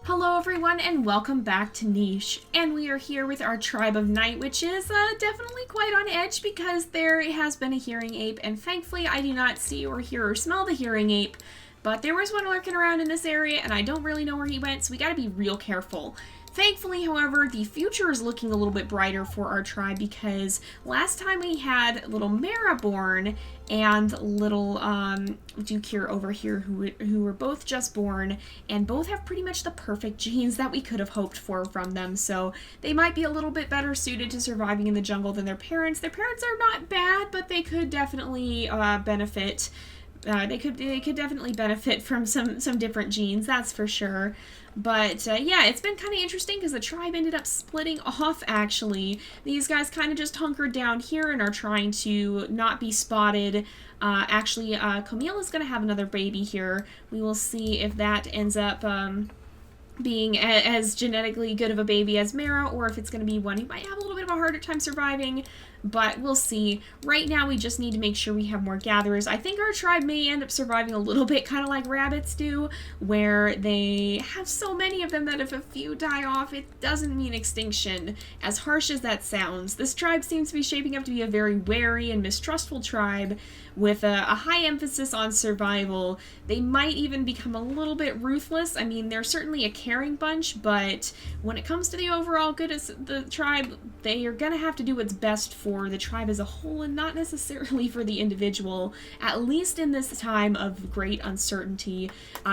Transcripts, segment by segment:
Hello everyone and welcome back to Niche, and we are here with our tribe of night, which is definitely quite on edge because there has been a hearing ape, and thankfully I do not see or hear or smell the hearing ape, but there was one lurking around in this area and I don't really know where he went, so we gotta be real careful. Thankfully, however, the future is looking a little bit brighter for our tribe because last time we had little Mara born and little Dukir over here who were both just born, and both have pretty much the perfect genes that we could have hoped for from them, so they might be a little bit better suited to surviving in the jungle than their parents. Their parents are not bad, but they could definitely benefit. They could definitely benefit from some different genes, that's for sure. But yeah, it's been kind of interesting because the tribe ended up splitting off, actually. These guys kind of just hunkered down here and are trying to not be spotted. Actually, Camille is going to have another baby here. We will see if that ends up being as genetically good of a baby as Mara, or if it's going to be one who might have a little bit of a harder time surviving, but we'll see. Right now we just need to make sure we have more gatherers. I think our tribe may end up surviving a little bit kind of like rabbits do, where they have so many of them that if a few die off, it doesn't mean extinction. As harsh as that sounds, this tribe seems to be shaping up to be a very wary and mistrustful tribe with a high emphasis on survival. They might even become a little bit ruthless. I mean, they're certainly a caring bunch, but when it comes to the overall good of the tribe, they are going to have to do what's best for the tribe as a whole and not necessarily for the individual, at least in this time of great uncertainty.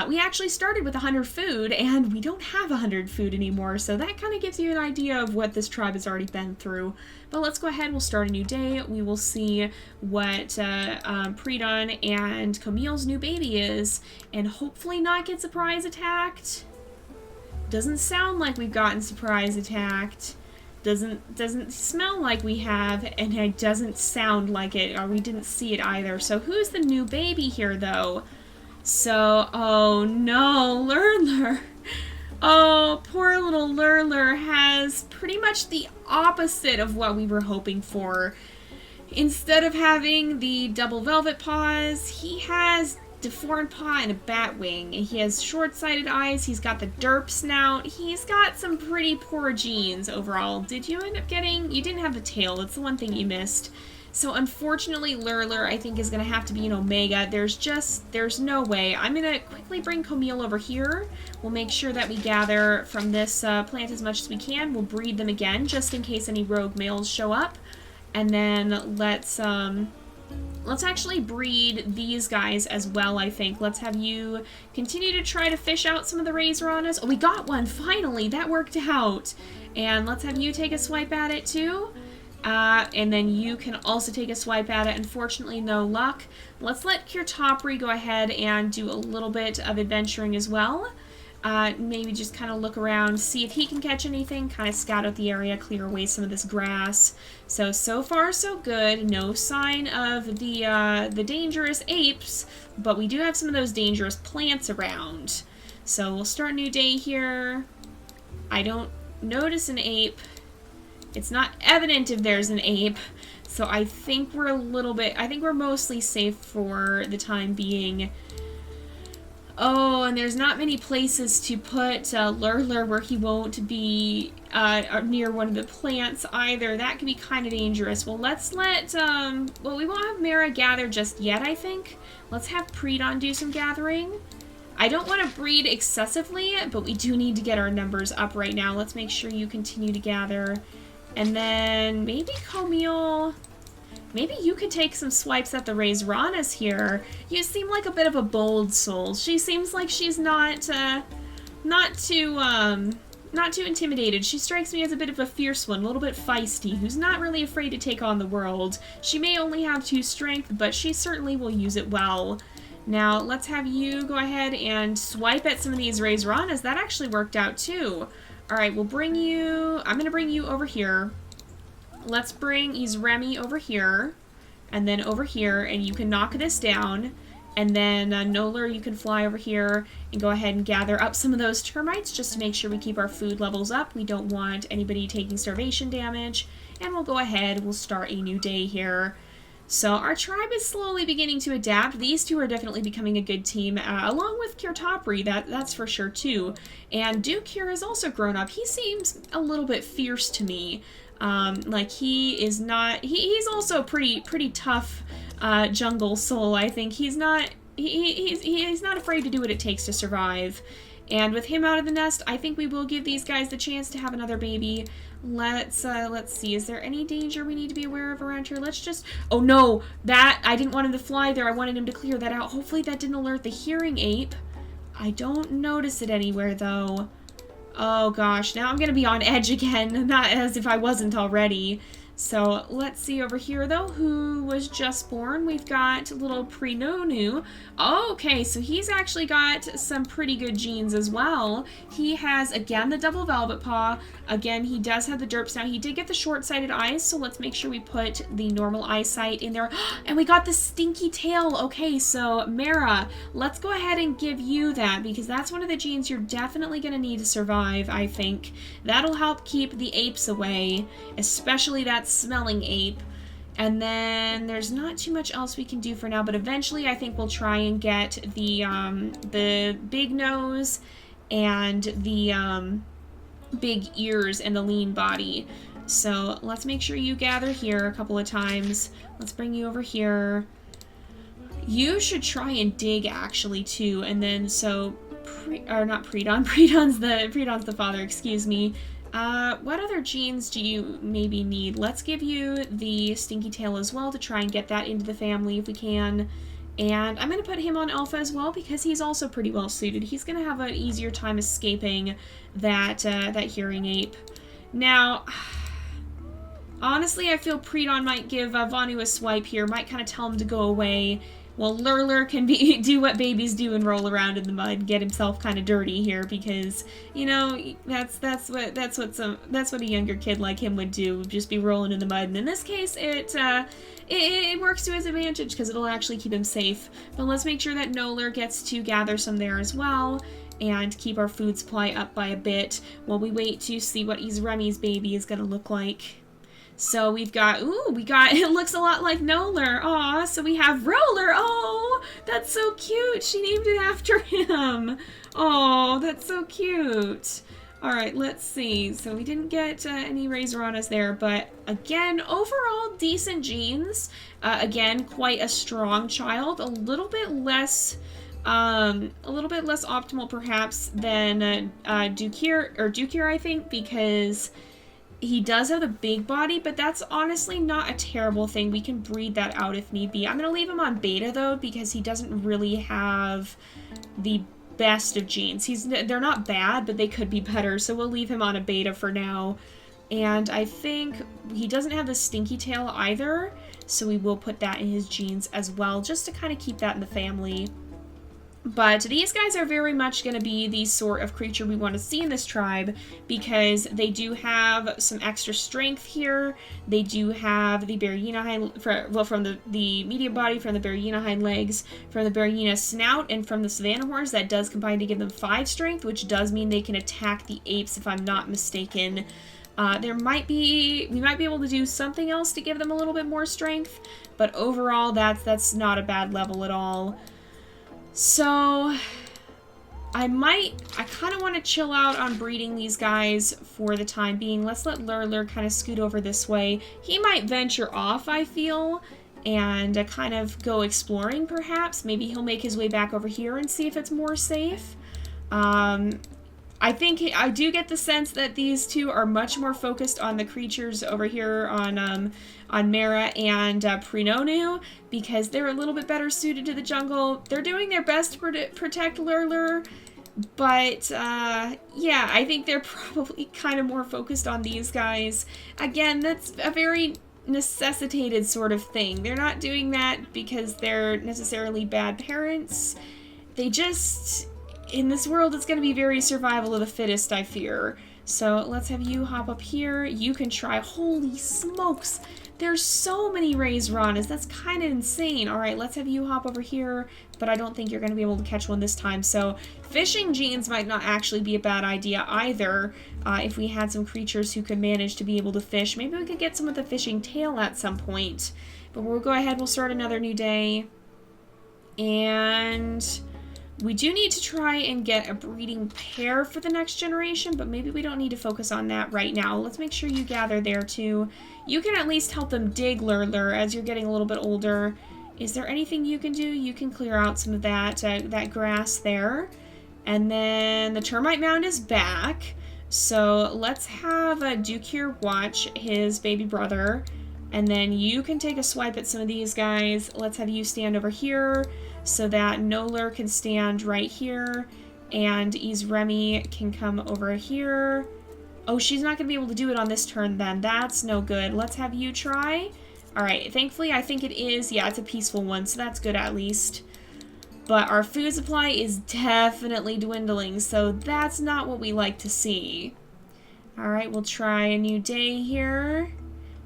We actually started with 100 food, and we don't have 100 food anymore, so that kind of gives you an idea of what this tribe has already been through. But let's go ahead, we'll start a new day. We will see what Predon and Camille's new baby is, and hopefully not get surprise attacked. Doesn't sound like we've gotten surprise attacked. Doesn't smell like we have, and it doesn't sound like it, or we didn't see it either. So who's the new baby here, though? So, oh no, Lurlur. Oh, poor little Lurlur has pretty much the opposite of what we were hoping for. Instead of having the double velvet paws, he has deformed paw and a bat wing. He has short-sighted eyes, he's got the derp snout, he's got some pretty poor genes overall. Did you end up getting... You didn't have the tail, that's the one thing you missed. So unfortunately, Lurlur, I think, is going to have to be an Omega. There's no way. I'm going to quickly bring Camille over here. We'll make sure that we gather from this plant as much as we can. We'll breed them again, just in case any rogue males show up. And then let's actually breed these guys as well, I think. Let's have you continue to try to fish out some of the Razorana's. Oh, we got one, finally! That worked out. And let's have you take a swipe at it, too. And then you can also take a swipe at it. Unfortunately, no luck. Let's let Kirtopri go ahead and do a little bit of adventuring as well. Maybe just kind of look around, see if he can catch anything, kind of scout out the area, clear away some of this grass. So far so good. No sign of the dangerous apes, but we do have some of those dangerous plants around. So we'll start a new day here. I don't notice an ape. It's not evident if there's an ape, so I think we're mostly safe for the time being. Oh, and there's not many places to put Lurlur where he won't be near one of the plants either. That could be kind of dangerous. Well, let's let, well, we won't have Mara gather just yet, I think. Let's have Predon do some gathering. I don't want to breed excessively, but we do need to get our numbers up right now. Let's make sure you continue to gather. And then maybe Camille, maybe you could take some swipes at the Razorana's here. You seem like a bit of a bold soul. She seems like she's not too intimidated. She strikes me as a bit of a fierce one, a little bit feisty, who's not really afraid to take on the world. She may only have 2 strength, but she certainly will use it well. Now, let's have you go ahead and swipe at some of these Razorana's. That actually worked out too. Alright, we'll bring you... I'm going to bring you over here. Let's bring Izremi over here. And then over here, and you can knock this down. And then, Lurlur, you can fly over here and go ahead and gather up some of those termites just to make sure we keep our food levels up. We don't want anybody taking starvation damage. And we'll go ahead, we'll start a new day here. So our tribe is slowly beginning to adapt. These two are definitely becoming a good team, along with Kirtopri, that's for sure too. And Dukir has also grown up. He seems a little bit fierce to me. Like he is not, he's also pretty tough jungle soul. I think he's not afraid to do what it takes to survive. And with him out of the nest, I think we will give these guys the chance to have another baby. Let's see. Is there any danger we need to be aware of around here? Let's just... Oh, no! I didn't want him to fly there. I wanted him to clear that out. Hopefully that didn't alert the hearing ape. I don't notice it anywhere, though. Oh, gosh. Now I'm going to be on edge again. Not as if I wasn't already. So let's see over here, though, who was just born. We've got little Prenonu. Oh, okay, so he's actually got some pretty good genes as well. He has, again, the double velvet paw. Again, he does have the derps now. He did get the short-sighted eyes, so let's make sure we put the normal eyesight in there. And we got the stinky tail. Okay, so Mara, let's go ahead and give you that, because that's one of the genes you're definitely going to need to survive, I think. That'll help keep the apes away, especially that smelling ape. And then there's not too much else we can do for now, but eventually I think we'll try and get the big nose and the big ears and the lean body. So let's make sure you gather here a couple of times. Let's bring you over here. You should try and dig actually too, and then so Predon's the father, excuse me. What other genes do you maybe need? Let's give you the stinky tail as well to try and get that into the family if we can. And I'm going to put him on alpha as well because he's also pretty well suited. He's going to have an easier time escaping that hearing ape. Now, honestly, I feel Predon might give Vanu a swipe here, might kind of tell him to go away. Well, Lurlur can do what babies do and roll around in the mud and get himself kind of dirty here because, you know, that's what a younger kid like him would do, just be rolling in the mud. And in this case, it works to his advantage because it'll actually keep him safe. But let's make sure that Nolur gets to gather some there as well and keep our food supply up by a bit while we wait to see what Remi's baby is going to look like. So we've got, it looks a lot like Nolur. Aw, so we have Roller. Oh, that's so cute. She named it after him. Oh, that's so cute. All right, let's see. So we didn't get any Razorana's there, but again, overall decent genes. Again, quite a strong child. A little bit less optimal perhaps than Dukir, I think, because he does have the big body, but that's honestly not a terrible thing. We can breed that out if need be. I'm going to leave him on beta, though, because he doesn't really have the best of genes. They're not bad, but they could be better, so we'll leave him on a beta for now. And I think he doesn't have the stinky tail either, so we will put that in his genes as well, just to kind of keep that in the family. But these guys are very much going to be the sort of creature we want to see in this tribe because they do have some extra strength here. They do have the Berryina from the medium body, from the Berryina hind legs, from the Berryina snout, and from the Savannah horns. That does combine to give them 5 strength, which does mean they can attack the apes if I'm not mistaken. We might be able to do something else to give them a little bit more strength, but overall that's not a bad level at all. So, I kind of want to chill out on breeding these guys for the time being. Let's let Lurlur kind of scoot over this way. He might venture off, I feel, and kind of go exploring, perhaps. Maybe he'll make his way back over here and see if it's more safe. I do get the sense that these two are much more focused on the creatures over here on Mara and Prenonu because they're a little bit better suited to the jungle. They're doing their best to protect Lurlur, but yeah, I think they're probably kind of more focused on these guys. Again, that's a very necessitated sort of thing. They're not doing that because they're necessarily bad parents. They just... In this world, it's going to be very survival of the fittest, I fear. So let's have you hop up here. You can try. Holy smokes. There's so many Razorana's. That's kind of insane. All right, let's have you hop over here. But I don't think you're going to be able to catch one this time. So fishing genes might not actually be a bad idea either. If we had some creatures who could manage to be able to fish. Maybe we could get some of the fishing tail at some point. But we'll go ahead, we'll start another new day. And we do need to try and get a breeding pair for the next generation, but maybe we don't need to focus on that right now. Let's make sure you gather there too. You can at least help them dig, Lurlur, as you're getting a little bit older. Is there anything you can do? You can clear out some of that, that grass there. And then the termite mound is back. So let's have Duke here watch his baby brother. And then you can take a swipe at some of these guys. Let's have you stand over here so that Lurlur can stand right here. And Remy can come over here. Oh, she's not going to be able to do it on this turn then. That's no good. Let's have you try. Alright, thankfully I think it is. Yeah, it's a peaceful one, so that's good at least. But our food supply is definitely dwindling, so that's not what we like to see. Alright, we'll try a new day here.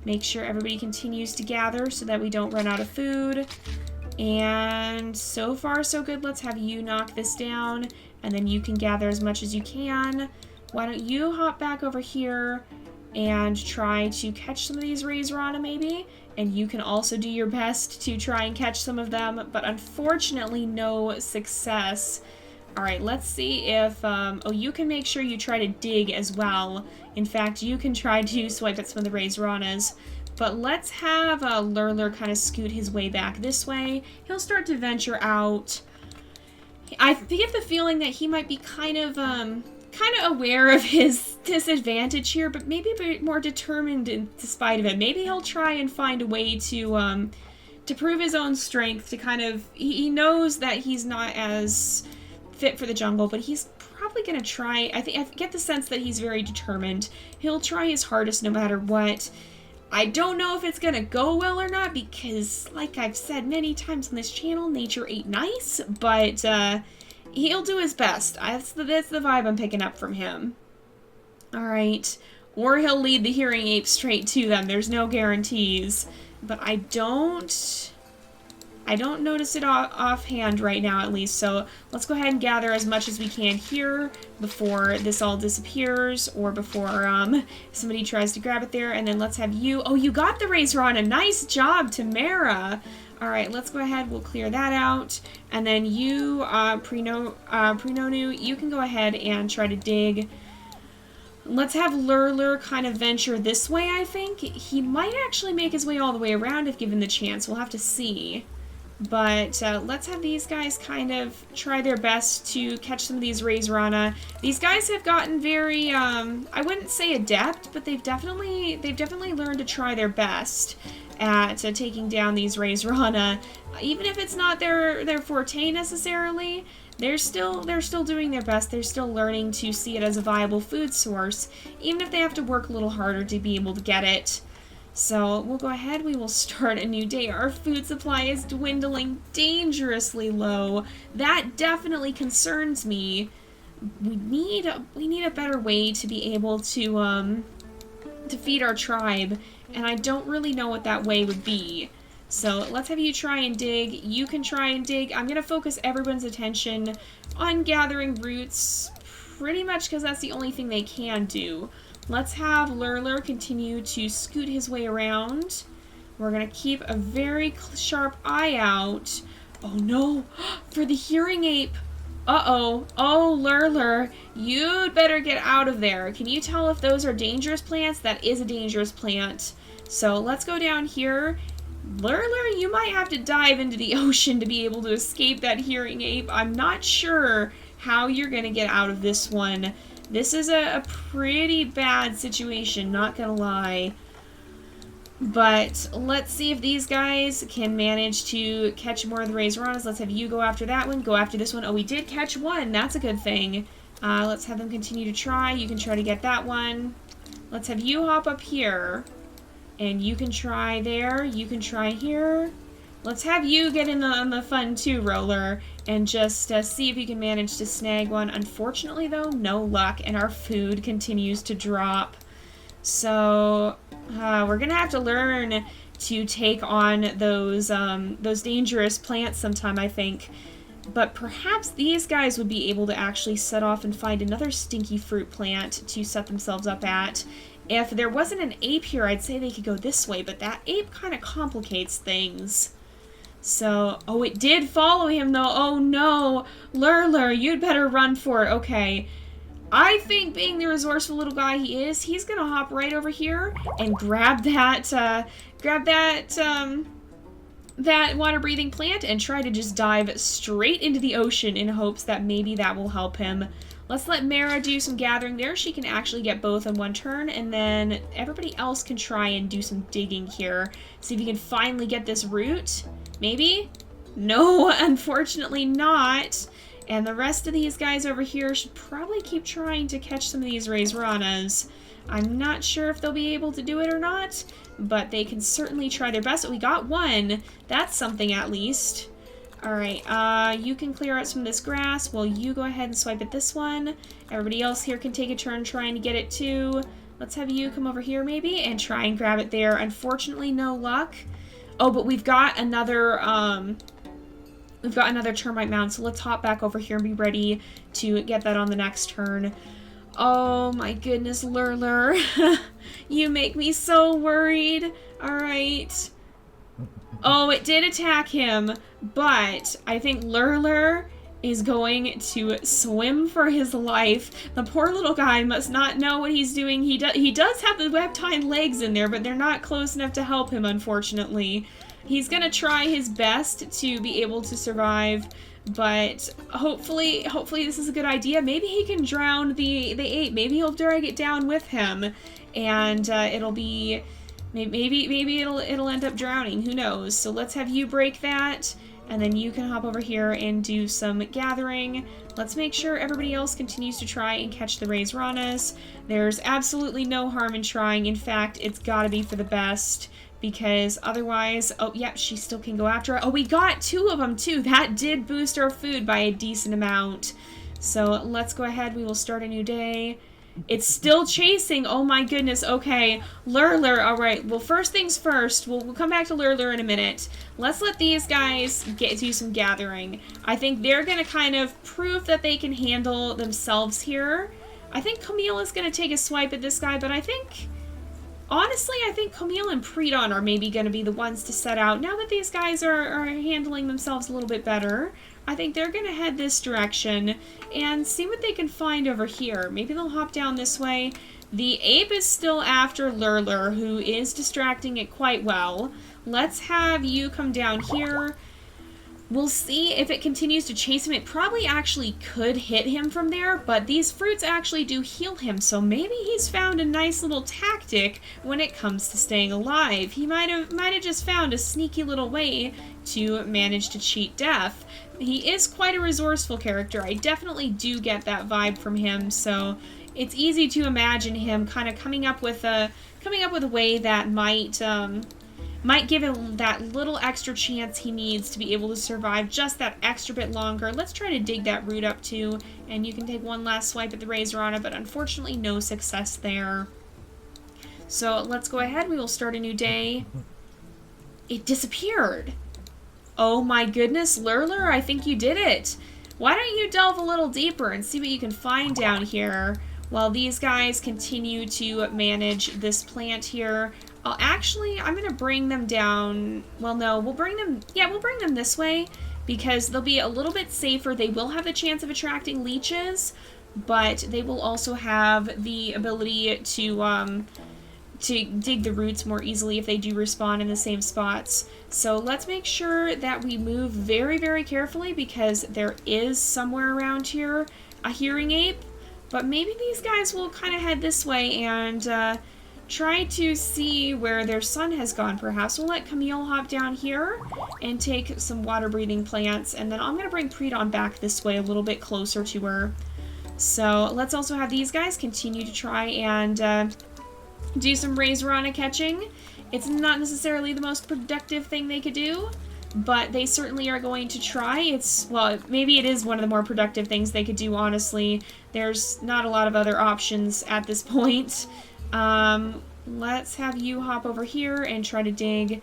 Make sure everybody continues to gather so that we don't run out of food. And so far so good. Let's have you knock this down, and then you can gather as much as you can. Why don't you hop back over here and try to catch some of these Raizrana maybe? And you can also do your best to try and catch some of them, but unfortunately no success. Alright, let's see if, oh, you can make sure you try to dig as well. In fact, you can try to swipe at some of the Raizranas. But let's have Lurlur kind of scoot his way back this way. He'll start to venture out. I get the feeling that he might be kind of aware of his disadvantage here, but maybe a bit more determined in spite of it. Maybe he'll try and find a way to prove his own strength, to kind of, he knows that he's not as fit for the jungle, but he's probably going to try. I get the sense that he's very determined. He'll try his hardest no matter what. I don't know if it's going to go well or not, because like I've said many times on this channel, nature ain't nice, but he'll do his best. That's the vibe I'm picking up from him. Alright. Or he'll lead the hearing ape straight to them. There's no guarantees. But I don't notice it offhand right now, at least. So let's go ahead and gather as much as we can here before this all disappears, or before somebody tries to grab it there. And then let's have you... Oh, you got the Raizrana. Nice job, Tamara. Alright, let's go ahead. We'll clear that out. And then you, Prenonu, you can go ahead and try to dig. Let's have Lurlur kind of venture this way, I think. He might actually make his way all the way around if given the chance. We'll have to see. But let's have these guys kind of try their best to catch some of these Raizrana. These guys have gotten very, I wouldn't say adept, but they've definitely learned to try their best at taking down these Raizrana. Even if it's not their forte necessarily, they're still doing their best. They're still learning to see it as a viable food source, even if they have to work a little harder to be able to get it. So we'll go ahead, we will start a new day. Our food supply is dwindling dangerously low. That definitely concerns me. We need a better way to be able to feed our tribe, and I don't really know what that way would be. So let's have you try and dig. You can try and dig. I'm going to focus everyone's attention on gathering roots, pretty much because that's the only thing they can do. Let's have Lurlur continue to scoot his way around. We're going to keep a very sharp eye out. Oh no, for the hearing ape. Uh-oh. Oh, Lurlur, you'd better get out of there. Can you tell if those are dangerous plants? That is a dangerous plant. So let's go down here. Lurlur, you might have to dive into the ocean to be able to escape that hearing ape. I'm not sure how you're going to get out of this one. This is a pretty bad situation, not gonna lie. But let's see if these guys can manage to catch more of the Raizranas. Let's have you go after that one, go after this one. Oh, we did catch one. That's a good thing. Let's have them continue to try. You can try to get that one. Let's have you hop up here. And you can try there. You can try here. Let's have you get in on the fun too, Roller, and just see if you can manage to snag one. Unfortunately, though, no luck, and our food continues to drop. So we're gonna have to learn to take on those dangerous plants sometime, I think. But perhaps these guys would be able to actually set off and find another stinky fruit plant to set themselves up at. If there wasn't an ape here, I'd say they could go this way, but that ape kind of complicates things. So, oh, it did follow him, though. Oh, no. Lurlur, you'd better run for it. Okay. I think, being the resourceful little guy he is, he's gonna hop right over here and grab that water-breathing plant and try to just dive straight into the ocean in hopes that maybe that will help him. Let's let Mara do some gathering there. She can actually get both in one turn, and then everybody else can try and do some digging here. See if you can finally get this root. Maybe? No, unfortunately not. And the rest of these guys over here should probably keep trying to catch some of these raiseranas. I'm not sure if they'll be able to do it or not, but they can certainly try their best. We got one. That's something at least. Alright, you can clear out some of this grass. Well, you go ahead and swipe at this one. Everybody else here can take a turn trying to get it too. Let's have you come over here maybe and try and grab it there. Unfortunately, no luck. Oh, but we've got another termite mound, so let's hop back over here and be ready to get that on the next turn. Oh my goodness, Lurlur. You make me so worried. Alright. Oh, it did attack him, but I think Lurlur is going to swim for his life. The poor little guy must not know what he's doing. He does have the web-tied legs in there, but they're not close enough to help him, unfortunately. He's gonna try his best to be able to survive, but hopefully this is a good idea. Maybe he can drown the ape. Maybe he'll drag it down with him, and it'll be... Maybe it'll end up drowning. Who knows? So let's have you break that, and then you can hop over here and do some gathering. Let's make sure everybody else continues to try and catch the raiseranas. There's absolutely no harm in trying. In fact, it's gotta be for the best, because otherwise... Oh, yeah, she still can go after her. Oh, we got two of them, too. That did boost our food by a decent amount. So let's go ahead. We will start a new day. It's still chasing. Oh my goodness. Okay. Lurlur. Alright. Well, first things first. We'll come back to Lurlur in a minute. Let's let these guys do some gathering. I think they're going to kind of prove that they can handle themselves here. I think Camille is going to take a swipe at this guy, but I think... Honestly, I think Camille and Predon are maybe going to be the ones to set out. Now that these guys are handling themselves a little bit better, I think they're going to head this direction and see what they can find over here. Maybe they'll hop down this way. The ape is still after Lurlur, who is distracting it quite well. Let's have you come down here. We'll see if it continues to chase him. It probably actually could hit him from there, but these fruits actually do heal him, so maybe he's found a nice little tactic when it comes to staying alive. He might have just found a sneaky little way to manage to cheat death. He is quite a resourceful character. I definitely do get that vibe from him, so it's easy to imagine him kind of coming up with a way that might give him that little extra chance he needs to be able to survive just that extra bit longer. Let's try to dig that root up too, and you can take one last swipe at the Razorana, but unfortunately no success there. So let's go ahead. We will start a new day. It disappeared. Oh my goodness, Lurlur, I think you did it. Why don't you delve a little deeper and see what you can find down here while these guys continue to manage this plant here. Actually, I'm going to bring them down. Well, no, we'll bring them this way because they'll be a little bit safer. They will have the chance of attracting leeches, but they will also have the ability to dig the roots more easily if they do respawn in the same spots. So let's make sure that we move very, very carefully because there is somewhere around here a hearing ape, but maybe these guys will kind of head this way and try to see where their son has gone, perhaps. We'll let Camille hop down here and take some water-breathing plants, and then I'm going to bring Predon back this way a little bit closer to her. So let's also have these guys continue to try and do some Razorana catching. It's not necessarily the most productive thing they could do, but they certainly are going to try. Well, maybe it is one of the more productive things they could do, honestly. There's not a lot of other options at this point. Let's have you hop over here and try to dig.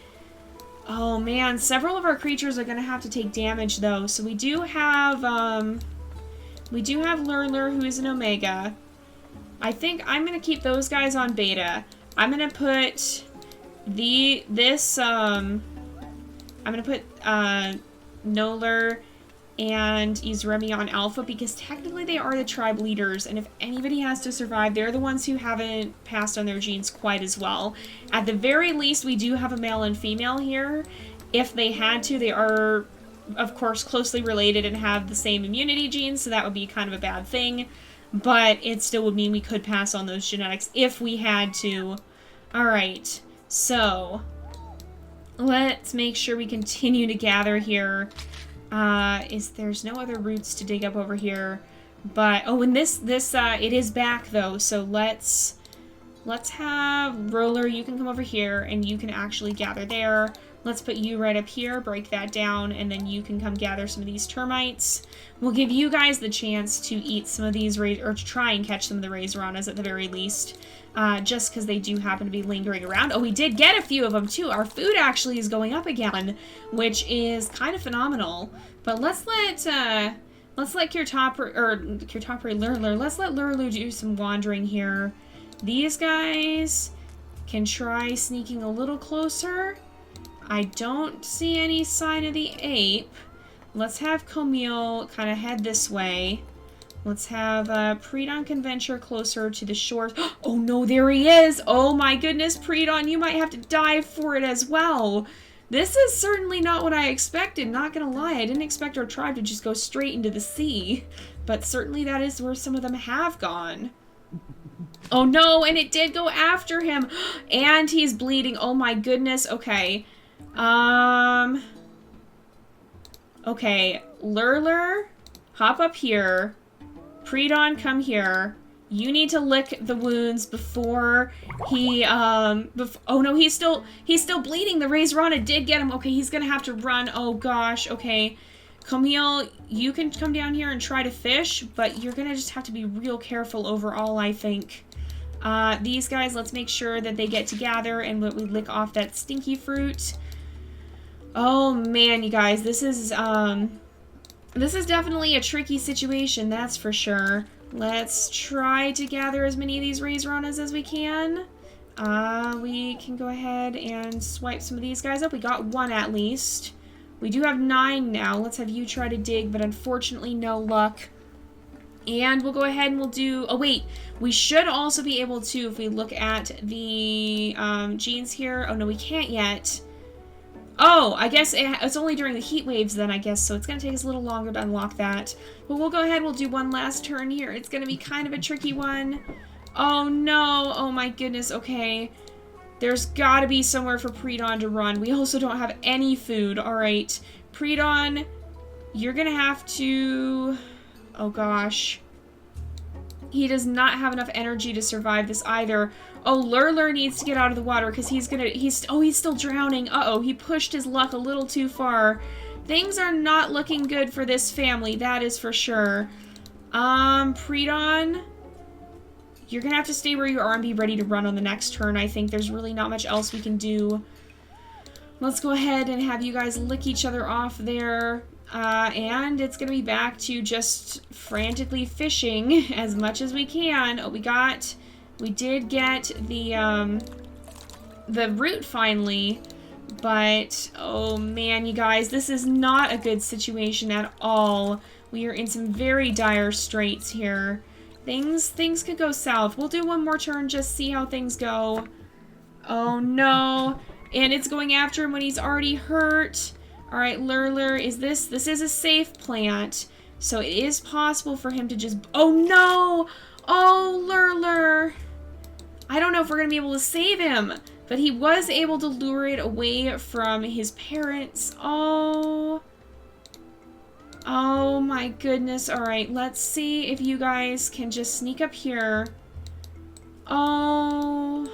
Oh man, several of our creatures are going to have to take damage though. So we do have Lurlur, who is an Omega. I think I'm going to keep those guys on beta. I'm going to put I'm going to put Lurlur and Izremi on alpha because technically they are the tribe leaders, and if anybody has to survive, they're the ones who haven't passed on their genes quite as well. At the very least, we do have a male and female here. If they had to, they are, of course, closely related and have the same immunity genes, so that would be kind of a bad thing. But it still would mean we could pass on those genetics if we had to. Alright, so let's make sure we continue to gather here. There's no other roots to dig up over here, but, oh, and it is back, though, so let's have Lurlur, you can come over here, and you can actually gather there. Let's put you right up here, break that down, and then you can come gather some of these termites. We'll give you guys the chance to eat some of these, or to try and catch some of the Razoranas at the very least, just because they do happen to be lingering around. Oh, we did get a few of them, too. Our food actually is going up again, which is kind of phenomenal. But let's let Lurlur, let's let Lurlur do some wandering here. These guys can try sneaking a little closer. I don't see any sign of the ape. Let's have Camille kind of head this way. Let's have Predon can venture closer to the shore. Oh no, there he is! Oh my goodness, Predon, you might have to dive for it as well. This is certainly not what I expected, not gonna lie. I didn't expect our tribe to just go straight into the sea. But certainly that is where some of them have gone. Oh no, and it did go after him! And he's bleeding, oh my goodness, okay. Okay, Lurlur, hop up here. Predon, come here. You need to lick the wounds before he, oh no, he's still bleeding. The Razorana did get him. Okay, he's gonna have to run. Oh gosh, okay. Camille, you can come down here and try to fish, but you're gonna just have to be real careful overall, I think. These guys, let's make sure that they get to gather and we lick off that stinky fruit. Oh man, you guys, this is definitely a tricky situation, that's for sure. Let's try to gather as many of these Razoranas as we can. We can go ahead and swipe some of these guys up. We got one at least. We do have 9 now. Let's have you try to dig, but unfortunately no luck. And we'll go ahead and we'll do... Oh, wait. We should also be able to, if we look at the genes here. Oh, no, we can't yet. Oh, I guess it's only during the heat waves then, I guess, so it's going to take us a little longer to unlock that. But we'll go ahead, we'll do one last turn here. It's going to be kind of a tricky one. Oh, no. Oh, my goodness. Okay. There's got to be somewhere for Predon to run. We also don't have any food. All right. Predon, you're going to have to... Oh, gosh. He does not have enough energy to survive this either. Oh, Lurlur needs to get out of the water because he's still drowning. Uh-oh, he pushed his luck a little too far. Things are not looking good for this family, that is for sure. Predon, you're gonna have to stay where you are and be ready to run on the next turn. I think there's really not much else we can do. Let's go ahead and have you guys lick each other off there. And it's gonna be back to just frantically fishing as much as we can. Oh, we did get the root finally, but oh man, you guys, this is not a good situation at all. We are in some very dire straits here. Things could go south. We'll do one more turn, just see how things go. Oh no, and it's going after him when he's already hurt. All right, Lurlur, this is a safe plant, so it is possible for him to just... Oh, no! Oh, Lurlur! I don't know if we're going to be able to save him, but he was able to lure it away from his parents. Oh. Oh, my goodness. All right, let's see if you guys can just sneak up here. Oh...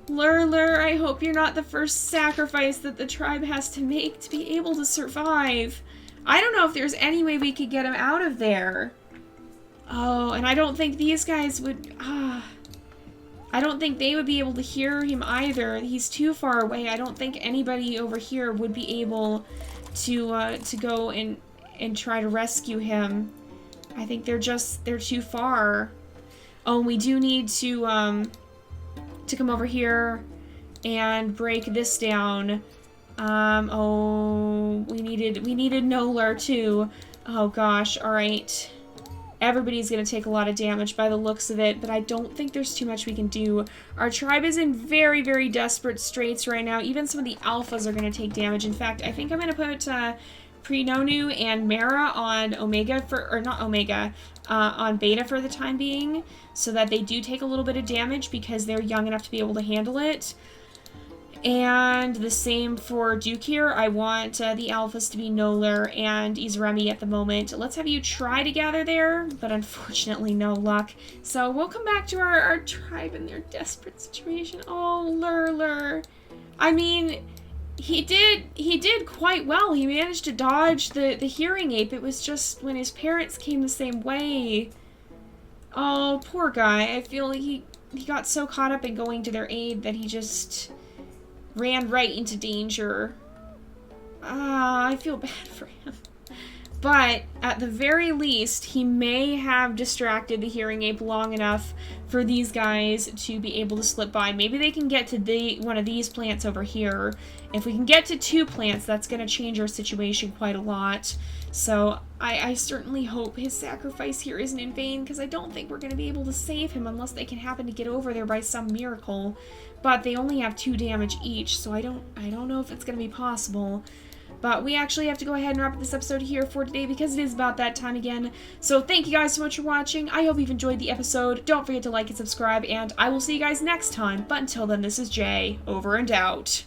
Lurlur, I hope you're not the first sacrifice that the tribe has to make to be able to survive. I don't know if there's any way we could get him out of there. Oh, and I don't think these guys would... I don't think they would be able to hear him either. He's too far away. I don't think anybody over here would be able to go and try to rescue him. I think they're too far. Oh, we do need to come over here and break this down. Oh, we needed Lurlur too. Oh gosh, alright. Everybody's gonna take a lot of damage by the looks of it, but I don't think there's too much we can do. Our tribe is in very, very desperate straits right now. Even some of the alphas are gonna take damage. In fact, I think I'm gonna put Prenonu and Mara on Omega on Beta for the time being, so that they do take a little bit of damage because they're young enough to be able to handle it. And the same for Duke here. I want the alphas to be Lurlur and Izremi at the moment. Let's have you try to gather there, but unfortunately no luck. So we'll come back to our tribe in their desperate situation. Oh, Lurlur. I mean, he did quite well. He managed to dodge the hearing ape. It was just when his parents came the same way. Oh, poor guy. I feel like he got so caught up in going to their aid that he just ran right into danger. I feel bad for him. But at the very least, he may have distracted the hearing ape long enough for these guys to be able to slip by. Maybe they can get to one of these plants over here. If we can get to 2 plants, that's going to change our situation quite a lot. So I certainly hope his sacrifice here isn't in vain, because I don't think we're going to be able to save him unless they can happen to get over there by some miracle. But they only have 2 damage each, so I don't know if it's going to be possible. But we actually have to go ahead and wrap up this episode here for today because it is about that time again. So thank you guys so much for watching. I hope you've enjoyed the episode. Don't forget to like and subscribe, and I will see you guys next time. But until then, this is Jay, over and out.